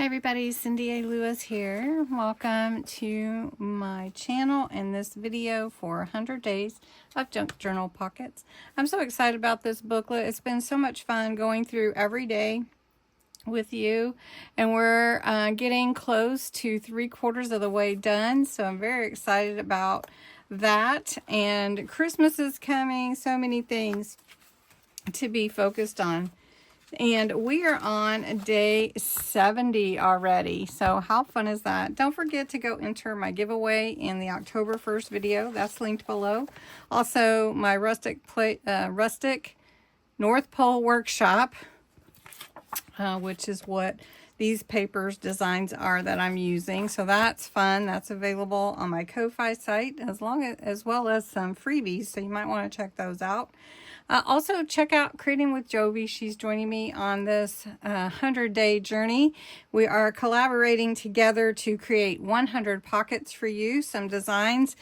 Hi everybody, Cindy A. Lewis here. Welcome to my channel and this video for 100 days of junk journal pockets. I'm so excited about this booklet. It's been so much fun going through every day with you, and we're getting close to 3/4 of the way done, so I'm very excited about that. And Christmas is coming, so many things to be focused on. And we are on day 70 already. So how fun is that? Don't forget to go enter my giveaway in the October 1st video. That's linked below. Also, my rustic North Pole workshop, which is what these papers designs are that I'm using. So that's fun. That's available on my Ko-Fi site as well as some freebies. So you might want to check those out. Also, check out Creating with Jovi. She's joining me on this 100-day journey. We are collaborating together to create 100 pockets for you, some designs.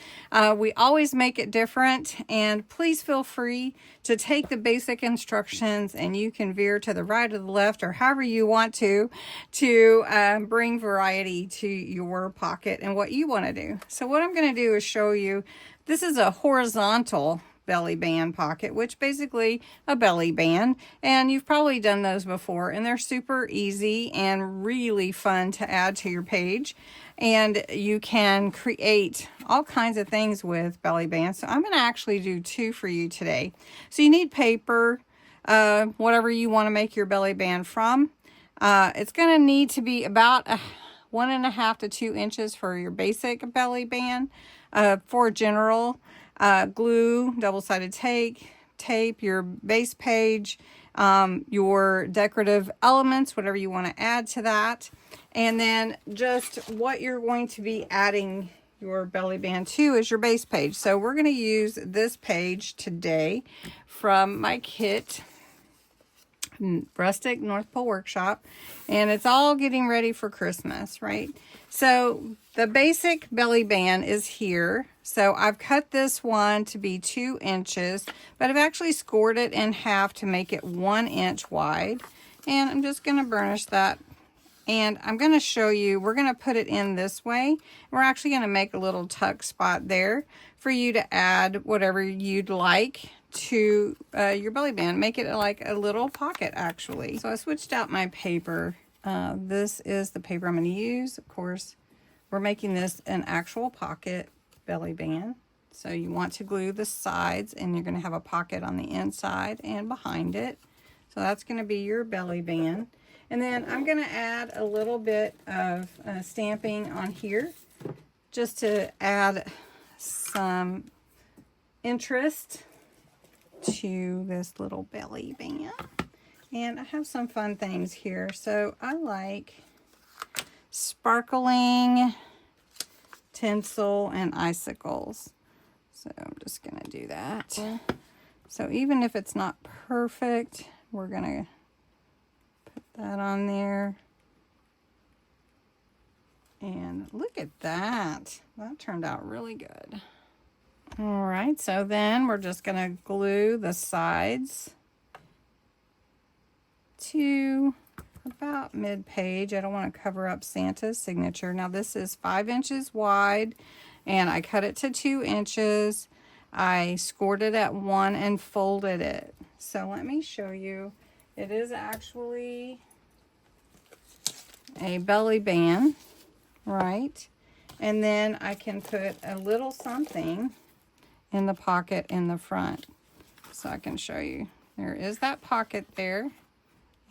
We always make it different, and please feel free to take the basic instructions and you can veer to the right or the left or however you want to bring variety to your pocket and what you want to do. So what I'm going to do is show you, this is a horizontal belly band pocket, which basically a belly band, and you've probably done those before, and they're super easy and really fun to add to your page, and you can create all kinds of things with belly bands. So I'm going to actually do two for you today. So you need paper, whatever you want to make your belly band from. It's going to need to be about 1.5 to 2 inches for your basic belly band. For general, glue, double-sided tape, your base page, your decorative elements, whatever you want to add to that, and then just what you're going to be adding your belly band to is your base page. So we're going to use this page today from my kit, Rustic North Pole Workshop, and it's all getting ready for Christmas, right? So the basic belly band is here. So I've cut this one to be 2 inches, but I've actually scored it in half to make it 1 inch wide. And I'm just going to burnish that. And I'm going to show you, we're going to put it in this way. We're actually going to make a little tuck spot there for you to add whatever you'd like to your belly band. Make it like a little pocket, actually. So I switched out my paper. This is the paper I'm going to use. Of course, we're making this an actual pocket belly band. So you want to glue the sides, and you're going to have a pocket on the inside and behind it. So that's going to be your belly band. And then I'm going to add a little bit of stamping on here just to add some interest to this little belly band. And I have some fun things here. So I like sparkling tinsel and icicles. So I'm just going to do that. So even if it's not perfect, we're going to put that on there. And look at that. That turned out really good. All right, so then we're just going to glue the sides to about mid-page. I don't want to cover up Santa's signature. Now this is 5 inches wide, and I cut it to 2 inches. I scored it at 1 and folded it. So let me show you. It is actually a belly band, right? And then I can put a little something in the pocket in the front. So I can show you. There is that pocket there,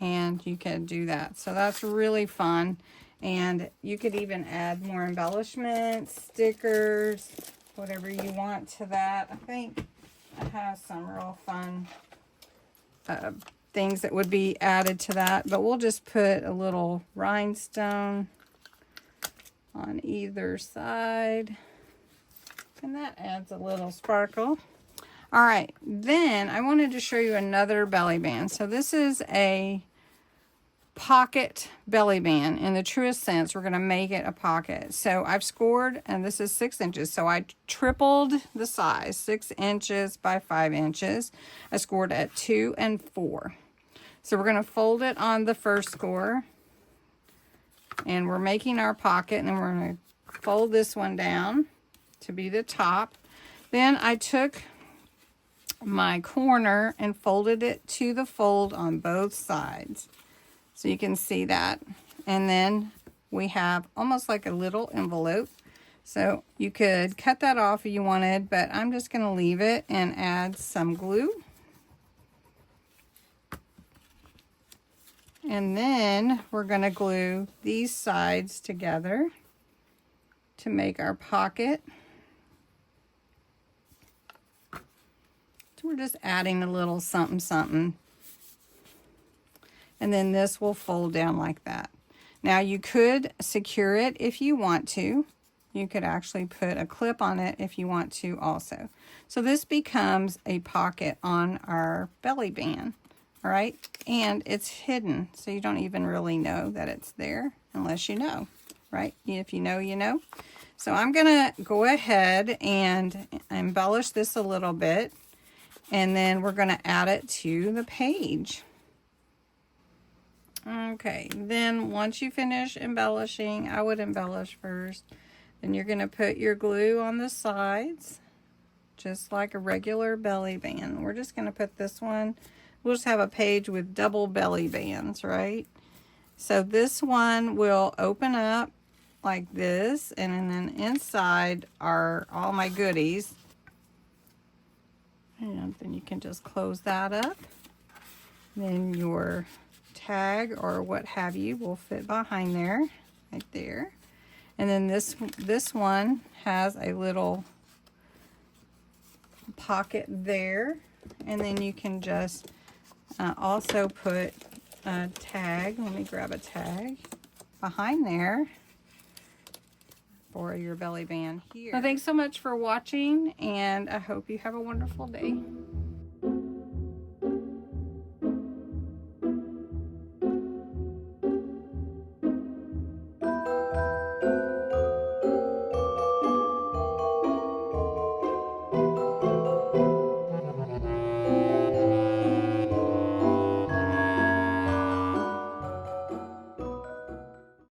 and you can do that. So that's really fun. And you could even add more embellishments, stickers, whatever you want to that. I think I have some real fun things that would be added to that, but we'll just put a little rhinestone on either side, and that adds a little sparkle. All right, then I wanted to show you another belly band. So this is a pocket belly band in the truest sense. We're going to make it a pocket. So I've scored, and this is 6 inches. So I tripled the size, 6 inches by 5 inches. I scored at 2 and 4. So we're going to fold it on the first score, And we're making our pocket, and then we're going to fold this one down to be the top. Then I took my corner and folded it to the fold on both sides. So you can see that. And then we have almost like a little envelope. So you could cut that off if you wanted, but I'm just going to leave it and add some glue. And then we're going to glue these sides together to make our pocket. So we're just adding a little something something. And then this will fold down like that. Now you could secure it if you want to. You could actually put a clip on it if you want to also. So this becomes a pocket on our belly band. All right, and it's hidden, so you don't even really know that it's there unless you know, right? If you know, you know. So I'm gonna go ahead and embellish this a little bit, and then we're gonna add it to the page. Okay, then once you finish embellishing, I would embellish first. Then you're gonna put your glue on the sides, just like a regular belly band. We're just gonna put this one. We'll just have a page with double belly bands, right? So this one will open up like this, and then inside are all my goodies. And then you can just close that up. Then your tag or what have you will fit behind there, right there. And then this one has a little pocket there, and then you can just also put a tag. Let me grab a tag behind there for your belly band here. So thanks so much for watching, and I hope you have a wonderful day.